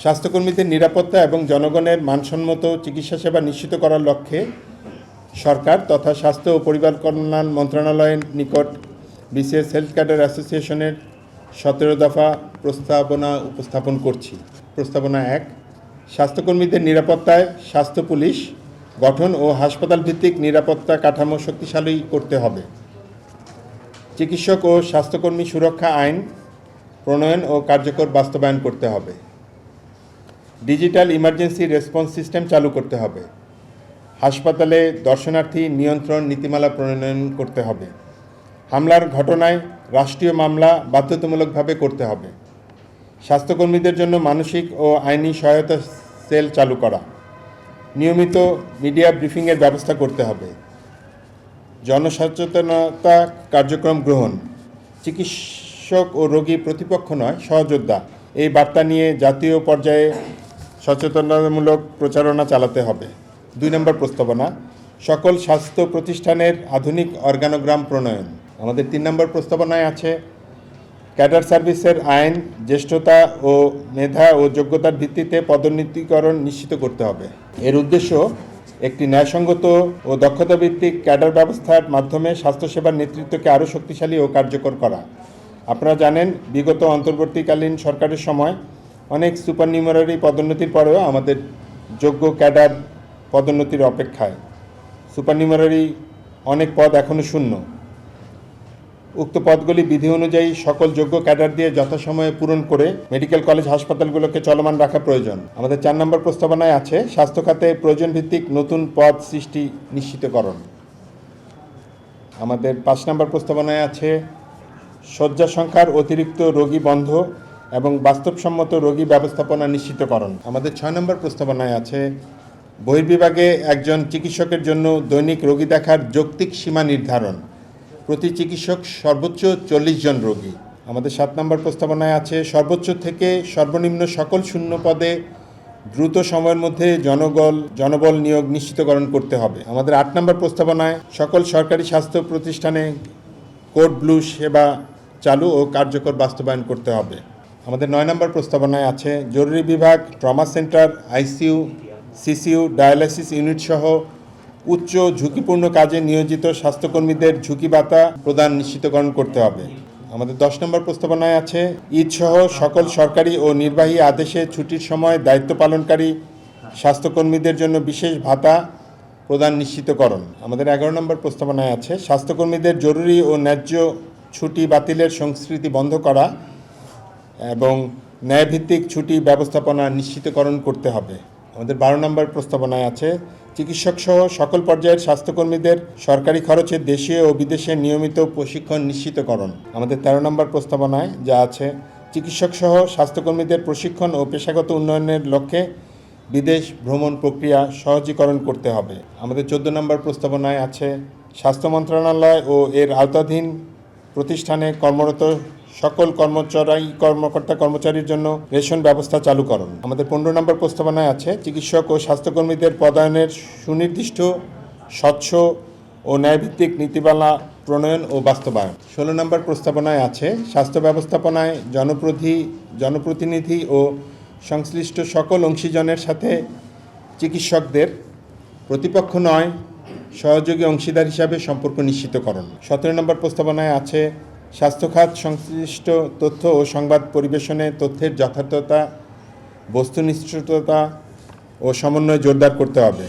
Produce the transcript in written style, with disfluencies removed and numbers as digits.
স্বাস্থ্যকর্মীদের নিরাপত্তা এবং জনগণের মানসম্মত চিকিৎসা সেবা নিশ্চিত করার লক্ষ্যে সরকার তথা স্বাস্থ্য ও পরিবার কল্যাণ মন্ত্রণালয়ের নিকট বিসিএস হেলথ ক্যাডার অ্যাসোসিয়েশনের 17 দফা প্রস্তাবনা উপস্থাপন করছি। প্রস্তাবনা 1, স্বাস্থ্যকর্মীদের নিরাপত্তায় স্বাস্থ্য পুলিশ গঠন ও হাসপাতাল ভিত্তিক নিরাপত্তা কাঠামো শক্তিশালী করতে হবে। চিকিৎসক ও স্বাস্থ্যকর্মী সুরক্ষা আইন প্রণয়ন ও কার্যকর বাস্তবায়ন করতে হবে। ডিজিটাল ইমার্জেন্সি রেসপন্স সিস্টেম চালু করতে হবে। হাসপাতালে দর্শনার্থী নিয়ন্ত্রণ নীতিমালা প্রণয়ন করতে হবে। হামলার ঘটনায় রাষ্ট্রীয় মামলা বাধ্যতামূলকভাবে করতে হবে। স্বাস্থ্যকর্মীদের জন্য মানসিক ও আইনি সহায়তা সেল চালু করা। নিয়মিত মিডিয়া ব্রিফিংয়ের ব্যবস্থা করতে হবে। জনসচেতনতা কার্যক্রম গ্রহণ। চিকিৎসক ও রোগী প্রতিপক্ষ নয়, সহযোদ্ধা, এই বার্তা নিয়ে জাতীয় পর্যায়ে সচেতনতামূলক প্রচারণা চালাতে হবে। 2 নম্বর প্রস্তাবনা, সকল স্বাস্থ্য প্রতিষ্ঠানের আধুনিক অর্গানোগ্রাম প্রণয়ন। আমাদের 3 নম্বর প্রস্তাবনায় আছে ক্যাডার সার্ভিসের আইন জ্যেষ্ঠতা ও মেধা ও যোগ্যতার ভিত্তিতে পদোন্নতিকরণ নিশ্চিত করতে হবে। এর উদ্দেশ্য একটি ন্যায়সঙ্গত ও দক্ষতাভিত্তিক ক্যাডার ব্যবস্থার মাধ্যমে স্বাস্থ্যসেবার নেতৃত্বকে আরও শক্তিশালী ও কার্যকর করা। আপনারা জানেন, বিগত অন্তর্বর্তীকালীন সরকারের সময় অনেক সুপারনিউমারি পদোন্নতির পরেও আমাদের যোগ্য ক্যাডার পদোন্নতির অপেক্ষায়। সুপারনিউমারি অনেক পদ এখনও শূন্য। উক্ত পদগুলি বিধি অনুযায়ী সকল যোগ্য ক্যাডার দিয়ে যথাসময়ে পূরণ করে মেডিকেল কলেজ হাসপাতালগুলোকে চলমান রাখা প্রয়োজন। আমাদের 4 নম্বর প্রস্তাবনায় আছে স্বাস্থ্য খাতে প্রয়োজন ভিত্তিক নতুন পদ সৃষ্টি নিশ্চিতকরণ। আমাদের 5 নম্বর প্রস্তাবনায় আছে শয্যা সংখ্যার অতিরিক্ত রোগী বন্ধ এবং বাস্তবসম্মত রোগী ব্যবস্থাপনা নিশ্চিতকরণ। আমাদের 6 নম্বর প্রস্তাবনায় আছে বহির্বিভাগে একজন চিকিৎসকের জন্য দৈনিক রোগী দেখার যৌক্তিক সীমা নির্ধারণ। প্রতি চিকিৎসক সর্বোচ্চ 40 জন রোগী। আমাদের 7 নম্বর প্রস্তাবনায় আছে সর্বোচ্চ থেকে সর্বনিম্ন সকল শূন্য পদে দ্রুত সময়ের মধ্যে জনবল নিয়োগ নিশ্চিতকরণ করতে হবে। আমাদের 8 নম্বর প্রস্তাবনায় সকল সরকারি স্বাস্থ্য প্রতিষ্ঠানে কোড ব্লু সেবা চালু ও কার্যকর বাস্তবায়ন করতে হবে। আমাদের 9 নম্বর প্রস্তাবনায় আছে জরুরি বিভাগ, trauma centre, ICU, CCU, dialysis unit সহ উচ্চ ঝুঁকিপূর্ণ কাজে নিয়োজিত স্বাস্থ্যকর্মীদের ঝুঁকি ভাতা প্রদান নিশ্চিতকরণ করতে হবে। আমাদের 10 নম্বর প্রস্তাবনায় আছে ঈদ সহ সকল সরকারি ও নির্বাহী আদেশে ছুটির সময় দায়িত্ব পালনকারী স্বাস্থ্যকর্মীদের জন্য বিশেষ ভাতা প্রদান নিশ্চিতকরণ। আমাদের 11 নম্বর প্রস্তাবনায় আছে স্বাস্থ্যকর্মীদের জরুরি ও ন্যায্য ছুটি বাতিলের সংস্কৃতি বন্ধ করা এবং ন্যায়ভিত্তিক ছুটি ব্যবস্থাপনা নিশ্চিতকরণ করতে হবে। আমাদের 12 নম্বর প্রস্তাবনায় আছে চিকিৎসক সহ সকল পর্যায়ের স্বাস্থ্যকর্মীদের সরকারি খরচে দেশীয় ও বিদেশে নিয়মিত প্রশিক্ষণ নিশ্চিতকরণ। আমাদের 13 নম্বর প্রস্তাবনায় যা আছে চিকিৎসক সহ স্বাস্থ্যকর্মীদের প্রশিক্ষণ ও পেশাগত উন্নয়নের লক্ষ্যে বিদেশ ভ্রমণ প্রক্রিয়া সহজীকরণ করতে হবে। আমাদের 14 নম্বর প্রস্তাবনায় আছে স্বাস্থ্য মন্ত্রণালয় ও এর আওতাধীন প্রতিষ্ঠানে কর্মরত সকল কর্মচারীর জন্য রেশন ব্যবস্থা চালুকরণ। আমাদের 15 নম্বর প্রস্তাবনায় আছে চিকিৎসক ও স্বাস্থ্যকর্মীদের পদায়নের সুনির্দিষ্ট, স্বচ্ছ ও ন্যায়ভিত্তিক নীতিমালা প্রণয়ন ও বাস্তবায়ন। 16 নম্বর প্রস্তাবনায় আছে স্বাস্থ্য ব্যবস্থাপনায় জনপ্রতিনিধি ও সংশ্লিষ্ট সকল অংশীজনের সাথে চিকিৎসকদের প্রতিপক্ষ নয়, সহযোগী অংশীদার হিসাবে সম্পর্ক নিশ্চিতকরণ। 17 নম্বর প্রস্তাবনায় আছে স্বাস্থ্যখাত সংশ্লিষ্ট তথ্য ও সংবাদ পরিবেশনে তথ্যের যথার্থতা, বস্তুনিষ্ঠতা ও সমন্বয় জোরদার করতে হবে।